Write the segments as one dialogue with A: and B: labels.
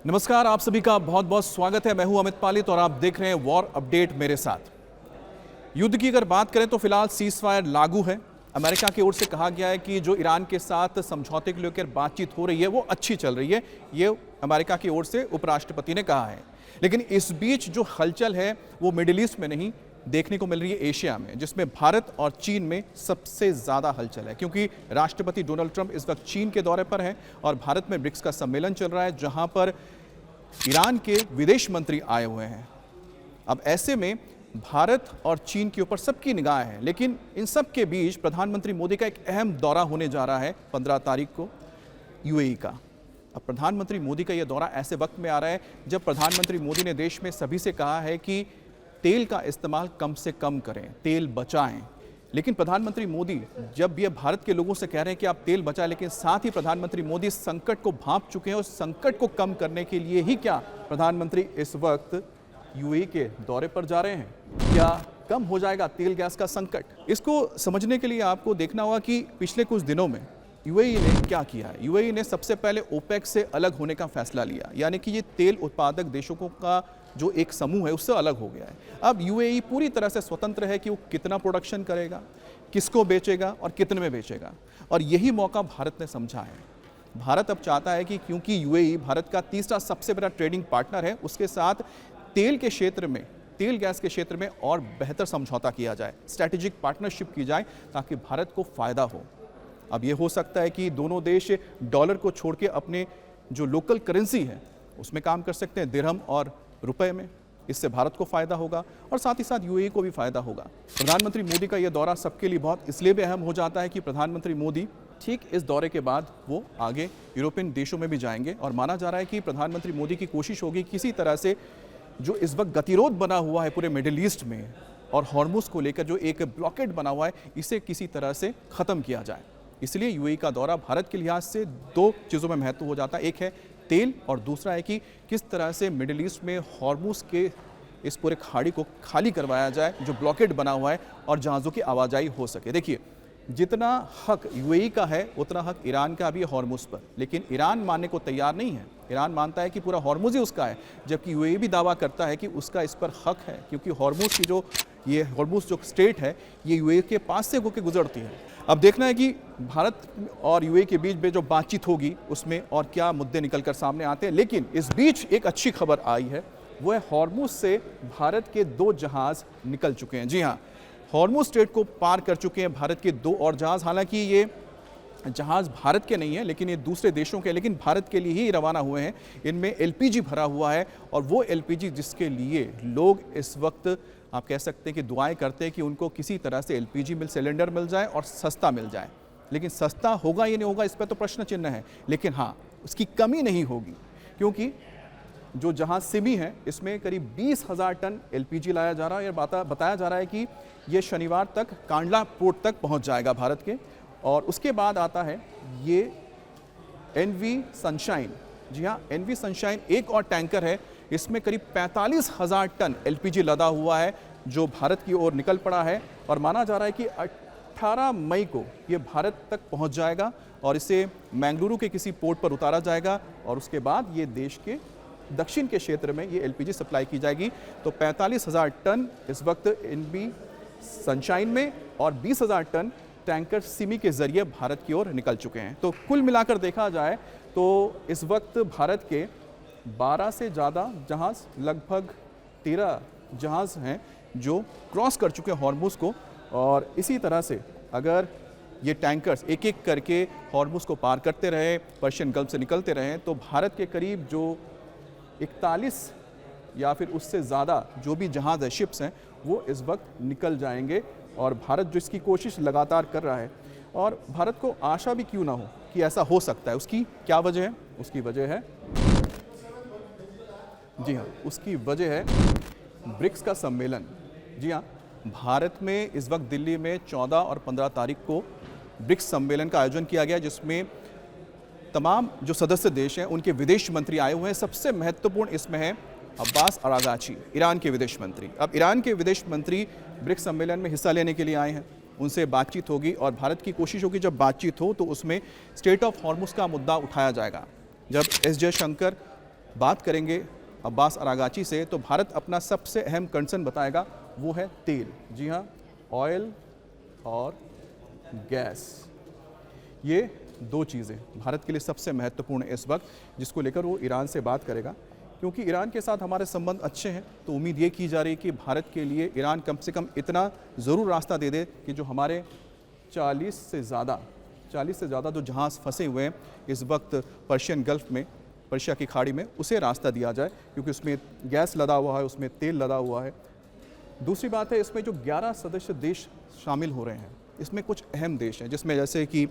A: नमस्कार, आप सभी का बहुत बहुत स्वागत है। मैं हूं अमित पालित और आप देख रहे हैं वॉर अपडेट मेरे साथ। युद्ध की अगर बात करें तो फिलहाल सीज फायर लागू है। अमेरिका की ओर से कहा गया है कि जो ईरान के साथ समझौते को लेकर बातचीत हो रही है वो अच्छी चल रही है। ये अमेरिका की ओर से उपराष्ट्रपति ने कहा है। लेकिन इस बीच जो हलचल है वो मिडिल ईस्ट में नहीं देखने को मिल रही है, एशिया में, जिसमें भारत और चीन में सबसे ज्यादा हलचल है। क्योंकि राष्ट्रपति डोनाल्ड ट्रंप इस वक्त चीन के दौरे पर हैं और भारत में ब्रिक्स का सम्मेलन चल रहा है जहां पर ईरान के विदेश मंत्री आए हुए हैं। अब ऐसे में भारत और चीन के ऊपर सबकी निगाह है, लेकिन इन सब के बीच प्रधानमंत्री मोदी का एक अहम दौरा होने जा रहा है 15 तारीख को यूएई का। अब प्रधानमंत्री मोदी का यह दौरा ऐसे वक्त में आ रहा है जब प्रधानमंत्री मोदी ने देश में सभी से कहा है कि तेल का इस्तेमाल कम से कम करें, तेल बचाएं। लेकिन प्रधानमंत्री मोदी जब ये भारत के लोगों से कह रहे हैं कि आप तेल बचाएं, लेकिन साथ ही प्रधानमंत्री मोदी संकट को भांप चुके हैं और संकट को कम करने के लिए ही क्या प्रधानमंत्री इस वक्त यूएई के दौरे पर जा रहे हैं? क्या कम हो जाएगा तेल गैस का संकट? इसको समझने के लिए आपको देखना होगा कि पिछले कुछ दिनों में यूएई ने क्या किया है। यूएई ने सबसे पहले ओपेक से अलग होने का फैसला लिया, यानी कि ये तेल उत्पादक देशों का जो एक समूह है उससे अलग हो गया है। अब यूएई पूरी तरह से स्वतंत्र है कि वो कितना प्रोडक्शन करेगा, किसको बेचेगा और कितने में बेचेगा, और यही मौका भारत ने समझा है। भारत अब चाहता है कि क्योंकि यूएई भारत का तीसरा सबसे बड़ा ट्रेडिंग पार्टनर है, उसके साथ तेल के क्षेत्र में, तेल गैस के क्षेत्र में और बेहतर समझौता किया जाए, स्ट्रैटेजिक पार्टनरशिप की जाए ताकि भारत को फायदा हो। अब ये हो सकता है कि दोनों देश डॉलर को छोड़ के अपने जो लोकल करेंसी है उसमें काम कर सकते हैं, दिरहम और रुपए में। इससे भारत को फायदा होगा और साथ ही साथ यूएई को भी फायदा होगा। प्रधानमंत्री मोदी का यह दौरा सबके लिए बहुत इसलिए भी अहम हो जाता है कि प्रधानमंत्री मोदी ठीक इस दौरे के बाद वो आगे यूरोपियन देशों में भी जाएंगे और माना जा रहा है कि प्रधानमंत्री मोदी की कोशिश होगी किसी तरह से जो इस वक्त गतिरोध बना हुआ है पूरे मिडिल ईस्ट में और हॉर्मुज को लेकर जो एक ब्लॉकेड बना हुआ है, इसे किसी तरह से खत्म किया जाए। इसलिए यूएई का दौरा भारत के लिहाज से दो चीज़ों में महत्व हो जाता है, एक है तेल और दूसरा है कि किस तरह से मिडिल ईस्ट में हॉर्मुज के इस पूरे खाड़ी को खाली करवाया जाए जो ब्लॉकेड बना हुआ है और जहाज़ों की आवाजाही हो सके। देखिए, जितना हक यूएई का है उतना हक ईरान का भी है हॉर्मुज पर, लेकिन ईरान मानने को तैयार नहीं है। ईरान मानता है कि पूरा हॉर्मुज ही उसका है, जबकि यूएई भी दावा करता है कि उसका इस पर हक है, क्योंकि हॉर्मुज की जो ये हॉर्मुज जो स्टेट है ये यूएई के पास से होकर गुजरती है। अब देखना है कि भारत और यूएई के बीच में जो बातचीत होगी उसमें और क्या मुद्दे निकल कर सामने आते हैं। लेकिन इस बीच एक अच्छी खबर आई है, वो है हॉर्मुज से भारत के 2 जहाज निकल चुके हैं। जी हाँ, हॉर्मुज स्ट्रेट को पार कर चुके हैं भारत के 2 और जहाज। हालांकि ये जहाज भारत के नहीं है, लेकिन ये दूसरे देशों के, लेकिन भारत के लिए ही रवाना हुए हैं। इनमें एलपीजी भरा हुआ है और वो एलपीजी जिसके लिए लोग इस वक्त आप कह सकते हैं कि दुआएं करते हैं कि उनको किसी तरह से एलपीजी सिलेंडर मिल जाए और सस्ता मिल जाए। लेकिन सस्ता होगा या नहीं होगा इस पर तो प्रश्न चिन्ह है, लेकिन हाँ, उसकी कमी नहीं होगी, क्योंकि जो जहाज सिमी है इसमें करीब 20,000 टन एलपीजी लाया जा रहा है। और बताया जा रहा है कि ये शनिवार तक कांडला पोर्ट तक पहुंच जाएगा भारत के। और उसके बाद आता है ये एनवी सनशाइन। जी हाँ, एनवी सनशाइन एक और टैंकर है, इसमें करीब 45,000 टन एलपीजी लदा हुआ है जो भारत की ओर निकल पड़ा है। और माना जा रहा है कि 18 मई को ये भारत तक पहुंच जाएगा और इसे मैंगलुरु के किसी पोर्ट पर उतारा जाएगा और उसके बाद ये देश के दक्षिण के क्षेत्र में ये एलपीजी सप्लाई की जाएगी। तो 45,000 टन इस वक्त एनवी सनशाइन में और 20,000 टन टैंकर सिमी के जरिए भारत की ओर निकल चुके हैं। तो कुल मिलाकर देखा जाए तो इस वक्त भारत के 12 से ज़्यादा जहाज़, लगभग 13 जहाज़ हैं जो क्रॉस कर चुके हैं हॉर्मुज को। और इसी तरह से अगर ये टैंकर्स एक एक करके हॉर्मुज को पार करते रहे, पर्शियन गल्फ से निकलते रहे, तो भारत के करीब जो 41 या फिर उससे ज़्यादा जो भी जहाज़ है, शिप्स हैं, वो इस वक्त निकल जाएंगे। और भारत जो इसकी कोशिश लगातार कर रहा है, और भारत को आशा भी क्यों ना हो कि ऐसा हो सकता है। उसकी क्या वजह है? उसकी वजह है, जी हाँ, उसकी वजह है ब्रिक्स का सम्मेलन। जी हाँ, भारत में इस वक्त दिल्ली में 14 और 15 तारीख को ब्रिक्स सम्मेलन का आयोजन किया गया, जिसमें तमाम जो सदस्य देश हैं उनके विदेश मंत्री आए हुए हैं। सबसे महत्वपूर्ण इसमें है अब्बास अरागाची, ईरान के विदेश मंत्री। अब ईरान के विदेश मंत्री ब्रिक्स सम्मेलन में हिस्सा लेने के लिए आए हैं, उनसे बातचीत होगी और भारत की कोशिश होगी जब बातचीत हो तो उसमें स्टेट ऑफ हॉर्मुज का मुद्दा उठाया जाएगा। जब एस जयशंकर बात करेंगे अब्बास अरागाची से, तो भारत अपना सबसे अहम कंसर्न बताएगा, वो है तेल। जी हाँ, ऑयल और गैस, ये दो चीज़ें भारत के लिए सबसे महत्वपूर्ण है इस वक्त, जिसको लेकर वो ईरान से बात करेगा। क्योंकि ईरान के साथ हमारे संबंध अच्छे हैं, तो उम्मीद ये की जा रही है कि भारत के लिए ईरान कम से कम इतना ज़रूर रास्ता दे दे कि जो हमारे 40 से ज़्यादा जो जहाज़ फंसे हुए हैं इस वक्त पर्शियन गल्फ़ में, पर्शिया की खाड़ी में, उसे रास्ता दिया जाए, क्योंकि उसमें गैस लदा हुआ है, उसमें तेल लदा हुआ है। दूसरी बात है, इसमें जो 11 सदस्य देश शामिल हो रहे हैं, इसमें कुछ अहम देश हैं, जिसमें जैसे कि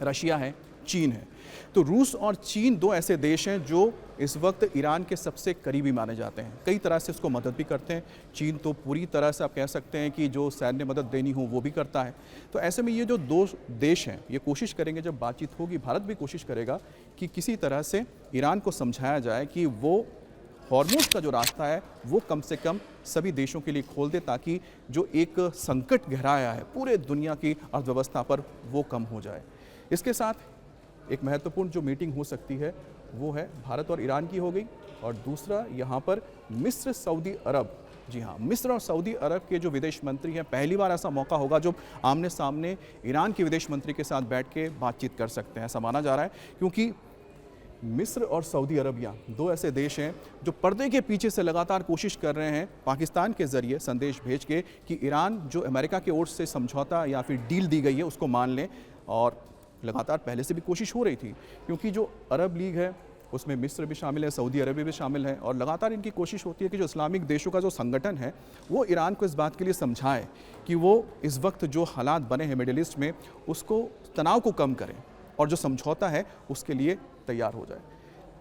A: रशिया है, चीन है। तो रूस और चीन दो ऐसे देश हैं जो इस वक्त ईरान के सबसे करीबी माने जाते हैं, कई तरह से उसको मदद भी करते हैं। चीन तो पूरी तरह से आप कह सकते हैं कि जो सैन्य मदद देनी हो वो भी करता है। तो ऐसे में ये जो दो देश हैं, ये कोशिश करेंगे, जब बातचीत होगी, भारत भी कोशिश करेगा कि किसी तरह से ईरान को समझाया जाए कि वो हॉर्मुज़ का जो रास्ता है वो कम से कम सभी देशों के लिए खोल दे, ताकि जो एक संकट गहराया है पूरे दुनिया की अर्थव्यवस्था पर, वो कम हो जाए। इसके साथ एक महत्वपूर्ण जो मीटिंग हो सकती है वो है भारत और ईरान की हो गई, और दूसरा यहाँ पर मिस्र, सऊदी अरब, जी हाँ, मिस्र और सऊदी अरब के जो विदेश मंत्री हैं, पहली बार ऐसा मौका होगा जो आमने सामने ईरान के विदेश मंत्री के साथ बैठ के बातचीत कर सकते हैं, ऐसा माना जा रहा है। क्योंकि मिस्र और सऊदी अरबिया दो ऐसे देश हैं जो पर्दे के पीछे से लगातार कोशिश कर रहे हैं, पाकिस्तान के ज़रिए संदेश भेज के, कि ईरान जो अमेरिका की ओर से समझौता या फिर डील दी गई है उसको मान लें। और लगातार पहले से भी कोशिश हो रही थी, क्योंकि जो अरब लीग है उसमें मिस्र भी शामिल है, सऊदी अरबिया भी शामिल है, और लगातार इनकी कोशिश होती है कि जो इस्लामिक देशों का जो संगठन है वो ईरान को इस बात के लिए समझाए कि वो इस वक्त जो हालात बने हैं मिडिल ईस्ट में, उसको तनाव को कम करें और जो समझौता है उसके लिए तैयार हो जाए।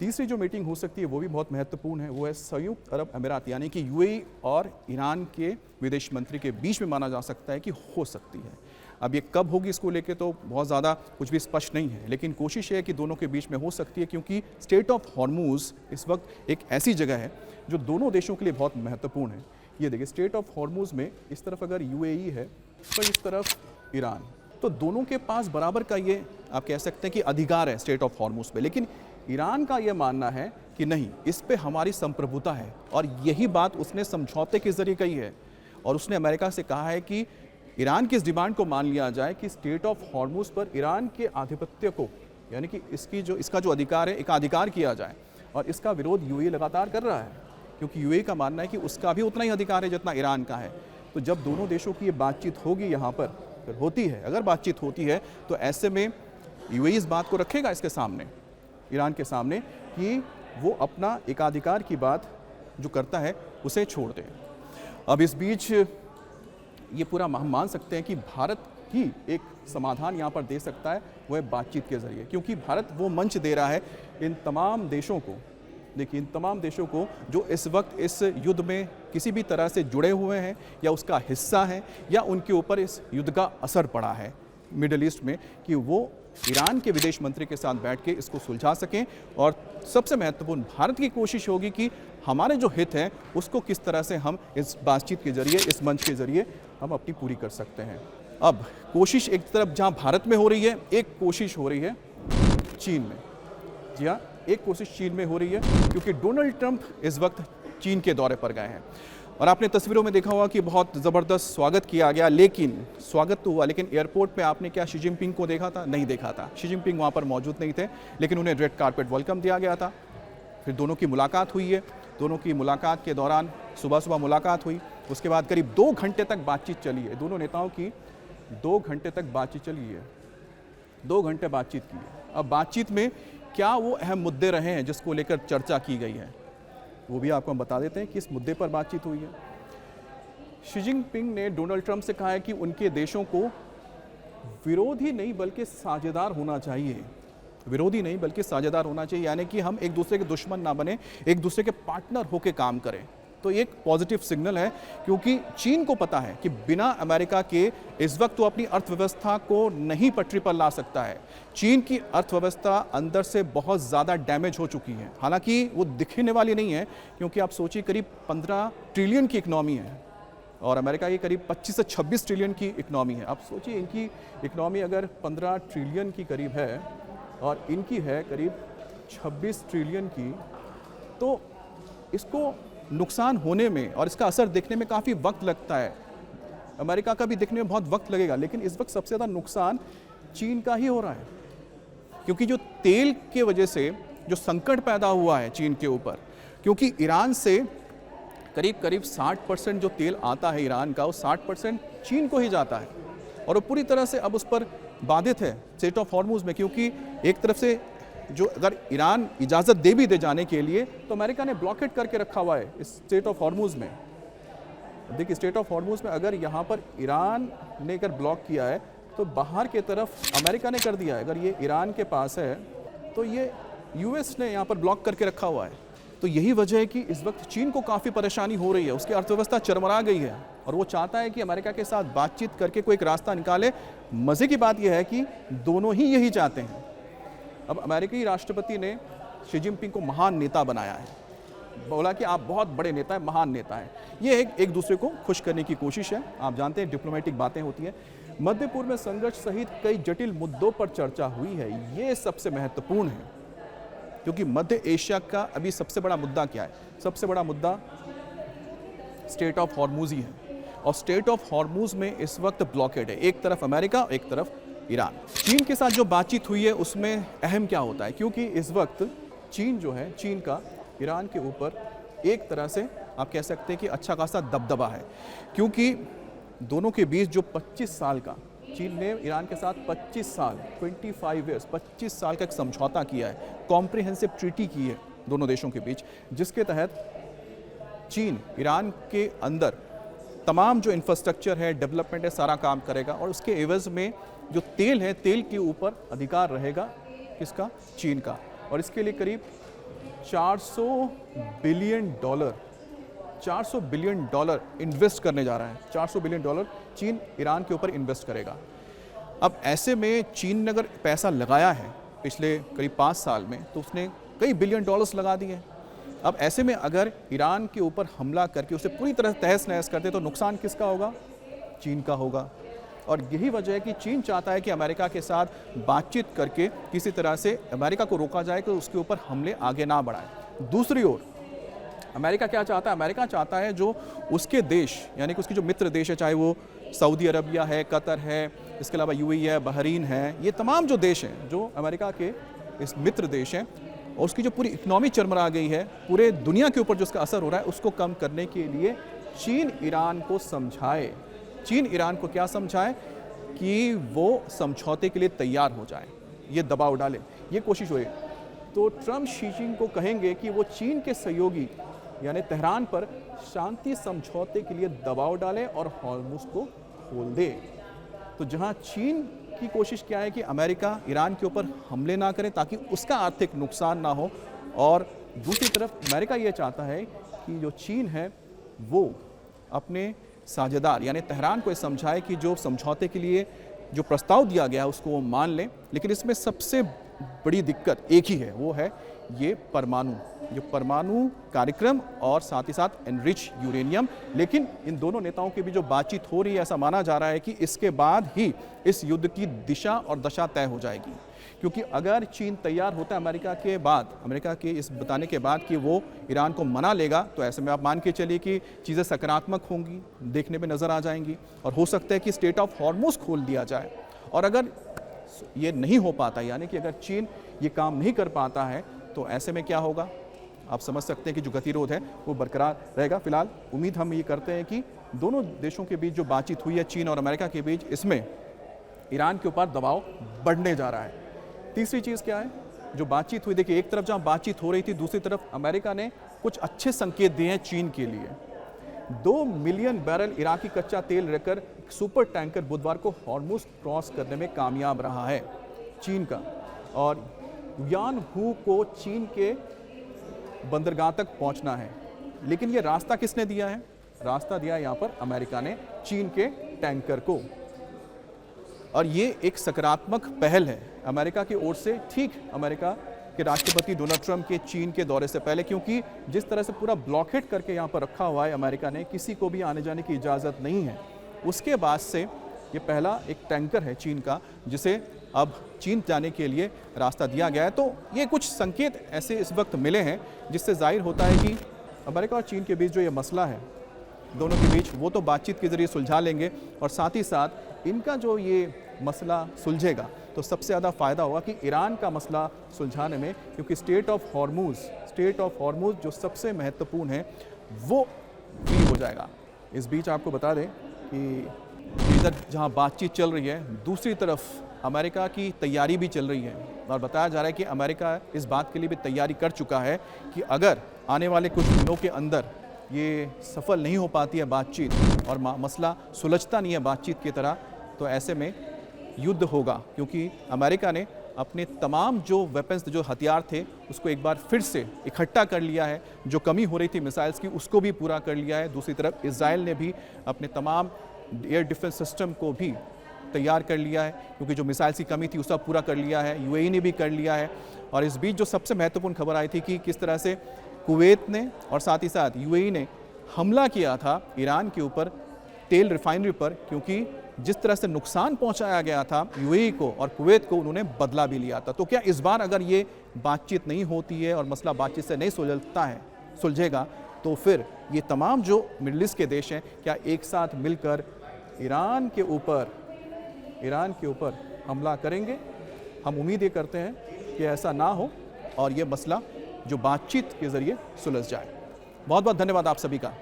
A: तीसरी जो मीटिंग हो सकती है वो भी बहुत महत्वपूर्ण है, वो है संयुक्त अरब अमीरात यानी कि यूएई और ईरान के विदेश मंत्री के बीच में, माना जा सकता है कि हो सकती है। अब ये कब होगी इसको लेके तो बहुत ज़्यादा कुछ भी स्पष्ट नहीं है, लेकिन कोशिश है कि दोनों के बीच में हो सकती है, क्योंकि स्टेट ऑफ हॉर्मुज़ इस वक्त एक ऐसी जगह है जो दोनों देशों के लिए बहुत महत्वपूर्ण है। ये देखिए, स्टेट ऑफ हॉर्मुज़ में इस तरफ अगर यूएई है तो इस तरफ ईरान, तो दोनों के पास बराबर का ये आप कह सकते हैं कि अधिकार है स्टेट ऑफ हॉर्मुज़ पे। लेकिन ईरान का ये मानना है कि नहीं, इस पे हमारी संप्रभुता है, और यही बात उसने समझौते के जरिए कही है। और उसने अमेरिका से कहा है कि ईरान की इस डिमांड को मान लिया जाए कि स्टेट ऑफ हॉर्मुज़ पर ईरान के आधिपत्य को, यानी कि इसका जो अधिकार है, एकाधिकार किया जाए। और इसका विरोध यूएई लगातार कर रहा है, क्योंकि यूएई का मानना है कि उसका भी उतना ही अधिकार है जितना ईरान का है। तो जब दोनों देशों की ये बातचीत होगी, यहाँ पर फिर होती है, अगर बातचीत होती है, तो ऐसे में यूएई इस बात को रखेगा इसके सामने, ईरान के सामने, कि वो अपना एकाधिकार की बात जो करता है उसे छोड़ दे। अब इस बीच ये पूरा हम मान सकते हैं कि भारत ही एक समाधान यहाँ पर दे सकता है, वो है बातचीत के ज़रिए, क्योंकि भारत वो मंच दे रहा है इन तमाम देशों को। देखिए, इन तमाम देशों को जो इस वक्त इस युद्ध में किसी भी तरह से जुड़े हुए हैं या उसका हिस्सा हैं, या उनके ऊपर इस युद्ध का असर पड़ा है मिडिल ईस्ट में, कि वो ईरान के विदेश मंत्री के साथ बैठ के इसको सुलझा सकें। और सबसे महत्वपूर्ण, भारत की कोशिश होगी कि हमारे जो हित हैं उसको किस तरह से हम इस बातचीत के ज़रिए, इस मंच के ज़रिए हम अपनी पूरी कर सकते हैं। अब कोशिश एक तरफ जहां भारत में हो रही है, एक कोशिश हो रही है चीन में। जी हाँ, एक कोशिश चीन में हो रही है, क्योंकि डोनाल्ड ट्रंप इस वक्त चीन के दौरे पर गए हैं। और आपने तस्वीरों में देखा होगा कि बहुत ज़बरदस्त स्वागत किया गया, लेकिन स्वागत तो हुआ, लेकिन एयरपोर्ट पे आपने क्या शी जिनपिंग को देखा था? नहीं देखा था। शी जिनपिंग वहाँ पर मौजूद नहीं थे, लेकिन उन्हें रेड कारपेट वेलकम दिया गया था। फिर दोनों की मुलाकात हुई है। दोनों की मुलाकात के दौरान सुबह मुलाकात हुई, उसके बाद करीब 2 घंटे तक बातचीत चली है। दोनों नेताओं की 2 घंटे तक बातचीत चली है, 2 घंटे बातचीत की है। अब बातचीत में क्या वो अहम मुद्दे रहे हैं जिसको लेकर चर्चा की गई है, वो भी आपको हम बता देते हैं कि इस मुद्दे पर बातचीत हुई है। शी जिनपिंग ने डोनाल्ड ट्रंप से कहा है कि उनके देशों को विरोधी नहीं बल्कि साझेदार होना चाहिए, विरोधी नहीं बल्कि साझेदार होना चाहिए, यानी कि हम एक दूसरे के दुश्मन ना बने, एक दूसरे के पार्टनर होकर काम करें। तो एक पॉजिटिव सिग्नल है, क्योंकि चीन को पता है कि बिना अमेरिका के इस वक्त वो अपनी अर्थव्यवस्था को नहीं पटरी पर ला सकता है। चीन की अर्थव्यवस्था अंदर से बहुत ज़्यादा डैमेज हो चुकी है, हालांकि वो दिखने वाली नहीं है, क्योंकि आप सोचिए करीब 15 ट्रिलियन की इकनॉमी है और अमेरिका की करीब 25 से 26 ट्रिलियन की इकनॉमी है। आप सोचिए इनकी इकनॉमी अगर 15 ट्रिलियन की करीब है और इनकी है करीब 26 ट्रिलियन की, तो इसको नुकसान होने में और इसका असर दिखने में काफ़ी वक्त लगता है। अमेरिका का भी दिखने में बहुत वक्त लगेगा, लेकिन इस वक्त सबसे ज़्यादा नुकसान चीन का ही हो रहा है, क्योंकि जो तेल के वजह से जो संकट पैदा हुआ है चीन के ऊपर, क्योंकि ईरान से करीब करीब 60% जो तेल आता है ईरान का, वो 60% चीन को ही जाता है और वो पूरी तरह से अब उस पर बाधित है स्ट्रेट ऑफ हॉर्मुज में, क्योंकि एक तरफ से जो अगर ईरान इजाज़त दे भी दे जाने के लिए, तो अमेरिका ने ब्लॉकेट करके रखा हुआ है इस स्ट्रेट ऑफ हॉर्मुज में। देखिए, स्ट्रेट ऑफ हॉर्मुज में अगर यहाँ पर ईरान ने अगर ब्लॉक किया है तो बाहर की तरफ अमेरिका ने कर दिया है। अगर ये ईरान के पास है तो ये यूएस ने यहाँ पर ब्लॉक करके रखा हुआ है। तो यही वजह है कि इस वक्त चीन को काफ़ी परेशानी हो रही है, उसकी अर्थव्यवस्था चरमरा गई है और वो चाहता है कि अमेरिका के साथ बातचीत करके कोई एक रास्ता निकाले। मज़े की बात यह है कि दोनों ही यही चाहते हैं। अब अमेरिकी राष्ट्रपति ने शी जिनपिंग को महान नेता बनाया है, बोला कि आप बहुत बड़े नेता हैं, महान नेता हैं। ये एक दूसरे को खुश करने की कोशिश है। आप जानते हैं डिप्लोमेटिक बातें होती हैं। मध्य पूर्व में संघर्ष सहित कई जटिल मुद्दों पर चर्चा हुई है, ये सबसे महत्वपूर्ण है, क्योंकि मध्य एशिया का अभी सबसे बड़ा मुद्दा क्या है? सबसे बड़ा मुद्दा स्ट्रेट ऑफ हॉर्मुज ही है और स्ट्रेट ऑफ हॉर्मुज में इस वक्त ब्लॉकेड है, एक तरफ अमेरिका, एक तरफ ईरान। चीन के साथ जो बातचीत हुई है उसमें अहम क्या होता है, क्योंकि इस वक्त चीन जो है, चीन का ईरान के ऊपर एक तरह से आप कह सकते हैं कि अच्छा खासा दबदबा है, क्योंकि दोनों के बीच जो 25 साल का, चीन ने ईरान के साथ 25 साल 25 साल का एक समझौता किया है, कॉम्प्रिहेंसिव ट्रीटी की है दोनों देशों के बीच, जिसके तहत चीन ईरान के अंदर तमाम जो इंफ्रास्ट्रक्चर है, डेवलपमेंट है, सारा काम करेगा और उसके एवज में जो तेल है, तेल के ऊपर अधिकार रहेगा किसका? चीन का। और इसके लिए करीब $400 बिलियन इन्वेस्ट करने जा रहा है। $400 बिलियन चीन ईरान के ऊपर इन्वेस्ट करेगा। अब ऐसे में चीन ने अगर पैसा लगाया है पिछले करीब 5 साल में, तो उसने कई बिलियन डॉलर्स लगा दिए। अब ऐसे में अगर ईरान के ऊपर हमला करके उसे पूरी तरह तहस नहस करते तो नुकसान किसका होगा? चीन का होगा। और यही वजह है कि चीन चाहता है कि अमेरिका के साथ बातचीत करके किसी तरह से अमेरिका को रोका जाए कि उसके ऊपर हमले आगे ना बढ़ाए। दूसरी ओर अमेरिका क्या चाहता है? अमेरिका चाहता है जो उसके देश, यानी कि उसके जो मित्र देश है, चाहे वो सऊदी अरबिया है, कतर है, इसके अलावा यूएई है, बहरीन है, ये तमाम जो देश हैं जो अमेरिका के इस मित्र देश हैं, और उसकी जो पूरी इकनॉमी चरमरा गई है, पूरे दुनिया के ऊपर जो उसका असर हो रहा है, उसको कम करने के लिए चीन ईरान को समझाए। चीन ईरान को क्या समझाए? कि वो समझौते के लिए तैयार हो जाए, ये दबाव डाले, ये कोशिश हो रही है। तो ट्रंप शी जिनपिंग को कहेंगे कि वो चीन के सहयोगी यानी तेहरान पर शांति समझौते के लिए दबाव डाले और हॉर्मुज को खोल दे। तो जहां चीन की कोशिश क्या है कि अमेरिका ईरान के ऊपर हमले ना करे ताकि उसका आर्थिक नुकसान ना हो, और दूसरी तरफ अमेरिका ये चाहता है कि जो चीन है वो अपने साझेदार यानी तेहरान को समझाए कि जो समझौते के लिए जो प्रस्ताव दिया गया है उसको वो मान लें। लेकिन इसमें सबसे बड़ी दिक्कत एक ही है, वो है ये परमाणु कार्यक्रम और साथ ही साथ एनरिच यूरेनियम। लेकिन इन दोनों नेताओं के बीच जो बातचीत हो रही है, ऐसा माना जा रहा है कि इसके बाद ही इस युद्ध की दिशा और दशा तय हो जाएगी, क्योंकि अगर चीन तैयार होता है अमेरिका के इस बताने के बाद कि वो ईरान को मना लेगा, तो ऐसे में आप मान के चलिए कि चीज़ें सकारात्मक होंगी, देखने में नज़र आ जाएंगी, और हो सकता है कि स्ट्रेट ऑफ हॉर्मुज खोल दिया जाए। और अगर ये नहीं हो पाता, यानी कि अगर चीन ये काम नहीं कर पाता है, तो ऐसे में क्या होगा? आप समझ सकते हैं कि जो गतिरोध है वो बरकरार रहेगा। फिलहाल उम्मीद हम ये करते हैं कि दोनों देशों के बीच जो बातचीत हुई है चीन और अमेरिका के बीच, इसमें ईरान के ऊपर दबाव बढ़ने जा रहा है। तीसरी चीज़ क्या है जो बातचीत हुई? देखिए, एक तरफ जहाँ बातचीत हो रही थी, दूसरी तरफ अमेरिका ने कुछ अच्छे संकेत दिए हैं चीन के लिए। 2 मिलियन बैरल इराकी कच्चा तेल लेकर सुपर टैंकर बुधवार को हॉर्मुज क्रॉस करने में कामयाब रहा है चीन का, और यानहू को चीन के बंदरगाह तक पहुंचना है। लेकिन ये रास्ता किसने दिया है? रास्ता दिया यहाँ पर अमेरिका ने चीन के टैंकर को, और ये एक सकारात्मक पहल है अमेरिका की ओर से, ठीक अमेरिका के राष्ट्रपति डोनाल्ड ट्रंप के चीन के दौरे से पहले, क्योंकि जिस तरह से पूरा ब्लॉकेट करके यहाँ पर रखा हुआ है अमेरिका ने, किसी को भी आने जाने की इजाज़त नहीं है। उसके बाद से ये पहला एक टैंकर है चीन का जिसे अब चीन जाने के लिए रास्ता दिया गया है। तो ये कुछ संकेत ऐसे इस वक्त मिले हैं जिससे जाहिर होता है कि अमेरिका और चीन के बीच जो ये मसला है दोनों के बीच, वो तो बातचीत के ज़रिए सुलझा लेंगे और साथ ही साथ इनका जो ये मसला सुलझेगा तो सबसे ज़्यादा फ़ायदा होगा कि ईरान का मसला सुलझाने में, क्योंकि स्टेट ऑफ हॉर्मूज़ जो सबसे महत्वपूर्ण है वो फ्री हो जाएगा। इस बीच आपको बता दें कि इधर जहां बातचीत चल रही है, दूसरी तरफ अमेरिका की तैयारी भी चल रही है और बताया जा रहा है कि अमेरिका इस बात के लिए भी तैयारी कर चुका है कि अगर आने वाले कुछ दिनों के अंदर ये सफल नहीं हो पाती है बातचीत और मसला सुलझता नहीं है बातचीत की तरह, तो ऐसे में युद्ध होगा, क्योंकि अमेरिका ने अपने तमाम जो वेपन्स, जो हथियार थे, उसको एक बार फिर से इकट्ठा कर लिया है। जो कमी हो रही थी मिसाइल्स की उसको भी पूरा कर लिया है। दूसरी तरफ इजराइल ने भी अपने तमाम एयर डिफेंस सिस्टम को भी तैयार कर लिया है, क्योंकि जो मिसाइल्स की कमी थी उसका पूरा कर लिया है। यूएई ने भी कर लिया है। और इस बीच जो सबसे महत्वपूर्ण खबर आई थी कि किस तरह से कुवैत ने और साथ ही साथ यूएई ने हमला किया था ईरान के ऊपर तेल रिफाइनरी पर, क्योंकि जिस तरह से नुकसान पहुंचाया गया था यूएई को और कुवैत को, उन्होंने बदला भी लिया था। तो क्या इस बार अगर ये बातचीत नहीं होती है और मसला बातचीत से नहीं सुलझेगा तो फिर ये तमाम जो मिडिल ईस्ट के देश हैं क्या एक साथ मिलकर ईरान के ऊपर हमला करेंगे? हम उम्मीद ये करते हैं कि ऐसा ना हो और ये मसला जो बातचीत के ज़रिए सुलझ जाए। बहुत बहुत धन्यवाद आप सभी का।